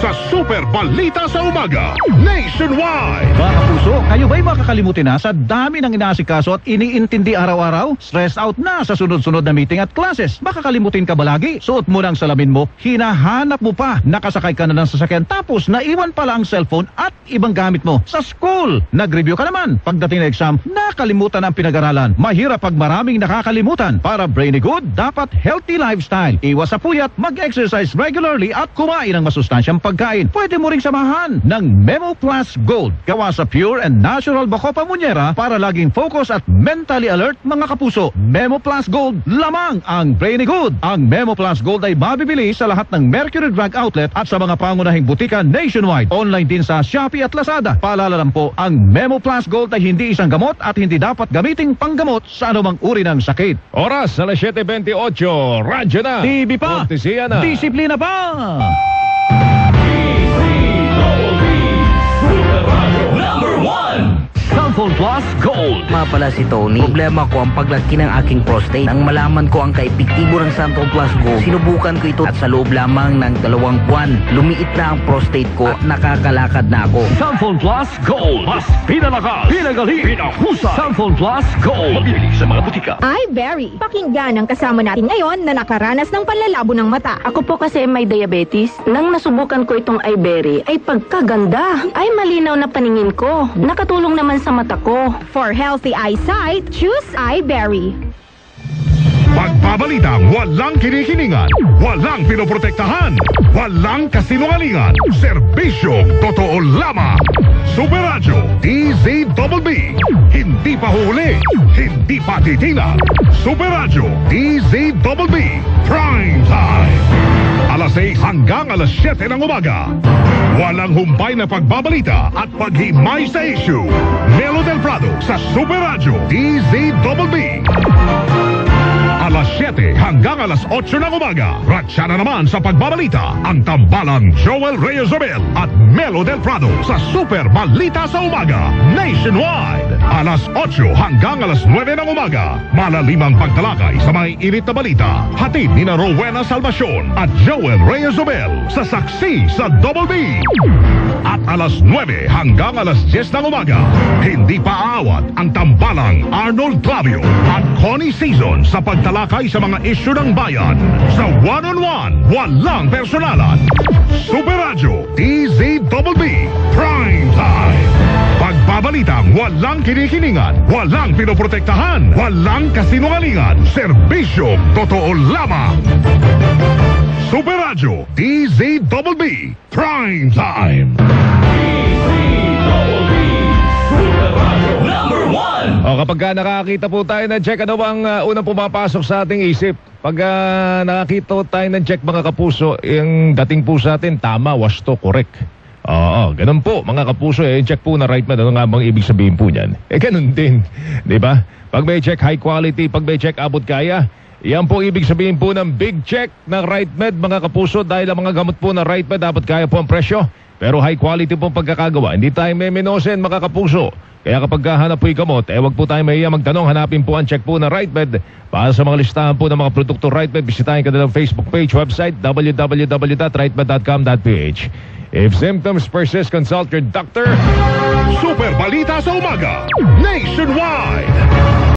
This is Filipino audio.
sa Super Balita sa Umaga Nationwide. Mga kapuso, kayo ba'y makakalimutin na sa dami ng inaasikaso at iniintindi araw-araw? Stress out na sa sunod-sunod na meeting at classes. Makakalimutin ka ba lagi? Suot mo ng salamin mo, hinahanap mo pa, nakasakay ka na ng sasakyan tapos naiwan pala ang cellphone at ibang gamit mo sa school. Nag-review ka naman. Pagdating na exam, nakalimutan ang pinag-aralan. Mahirap pag maraming nakakalimutan. Para brainy good, dapat healthy lifestyle. Iwas sa puyat, mag-exercise regularly at kumain ng masustansyang pagkain. Pwede mo ring samahan ng Memo Plus Gold. Gawa sa pure and natural Bacopa Monnieri para laging focus at mentally alert mga kapuso. Memo Plus Gold, lamang ang brainy good. Ang Memo Plus Gold ay mabibili sa lahat ng Mercury Drug Outlet at sa mga pangunahing butika nationwide. Online din sa Shopee at Lazada. Paalala lang po, ang Memo Plus Gold ay hindi isang gamot at hindi dapat gamiting panggamot sa anumang uri ng sakit. Oras, alas 7:28. Radyo na. TV pa. Kortesiya na. Disiplina pa. Cellphone Plus Gold. Pala si Tony. Problema ko ang paglaki ng aking prostate. Nang malaman ko ang kaepektibo ng Cellphone Plus Gold, sinubukan ko ito at sa loob lamang ng 2 buwan, lumiit na ang prostate ko at nakakalakad na ako. Cellphone Plus Gold. Mas pinalakas, pinagaling, pinahusay. Cellphone Plus Gold. Mabili sa mga butika. iBerry. Pakinggan ang kasama natin ngayon na nakaranas ng panlalabo ng mata. Ako po kasi may diabetes. Nang nasubukan ko itong iBerry, ay pagkaganda. Ay malinaw na paningin ko. Nakatulong naman sa mata ko. For healthy eyesight, choose iBerry. Pagbabalitang walang kinikiningan, walang pinoprotektahan, walang kasinungalingan, serbisyong totoo lamang. Super Radyo DZBB. Hindi pa huli, hindi pa titinan. Super Radyo DZBB Prime Time. Alas 6 hanggang alas 7 ng umaga. Walang humpay na pagbabalita at paghimay sa issue. Melo del Prado sa Super Radyo DZBB. Alas 7 hanggang alas 8 ng umaga. Ratsa na naman sa pagbabalita ang tambalang Joel Reyes-Zobel at Melo del Prado sa Super Balita sa Umaga Nationwide. Alas 8 hanggang alas 9 ng umaga. Malalimang pagtalakay sa may init na balita. Hatid ni na Rowena Salvacion at Joel Reyes-Zobel sa Saksi sa Double B. At alas 9 hanggang alas 10 ng umaga. Hindi pa aawat ang tambalang Arnold Clavio at Connie Season sa pagtalakay sa mga isyu ng bayan. Sa one-on-one, walang personalan. Super Radyo DZBB Prime Time. Pagbabalitang walang kinikiningan, walang pinoprotektahan, walang kasinungalingan, serbisyong totoo lamang. Super Radyo DZBB Prime Time. O kapag nakakita po tayo ng check, ano bang unang pumapasok sa ating isip? Pag nakakita po tayo ng check mga kapuso, yung dating po sa atin, tama, wasto, correct. Oo, ganun po mga kapuso, check po na right man, ano nga bang ibig sabihin po niyan? Ganun din, di ba? Pag may check high quality, pag may check abot kaya, yan po ibig sabihin po ng big check ng Right Med mga kapuso, dahil ang mga gamot po ng Right Med dapat kaya po ang presyo. Pero high quality po pagkakagawa. Hindi tayo may menosen mga kapuso. Kaya kapag hanap po yung gamot, wag po tayo mahiya magtanong. Hanapin po ang check po ng Right Med. Para sa mga listahan po ng mga produkto Right Med, bisitahin ka na ng Facebook page, website, www.rightmed.com.ph. If symptoms persist, consult your doctor. Super Balita sa Umaga Nationwide.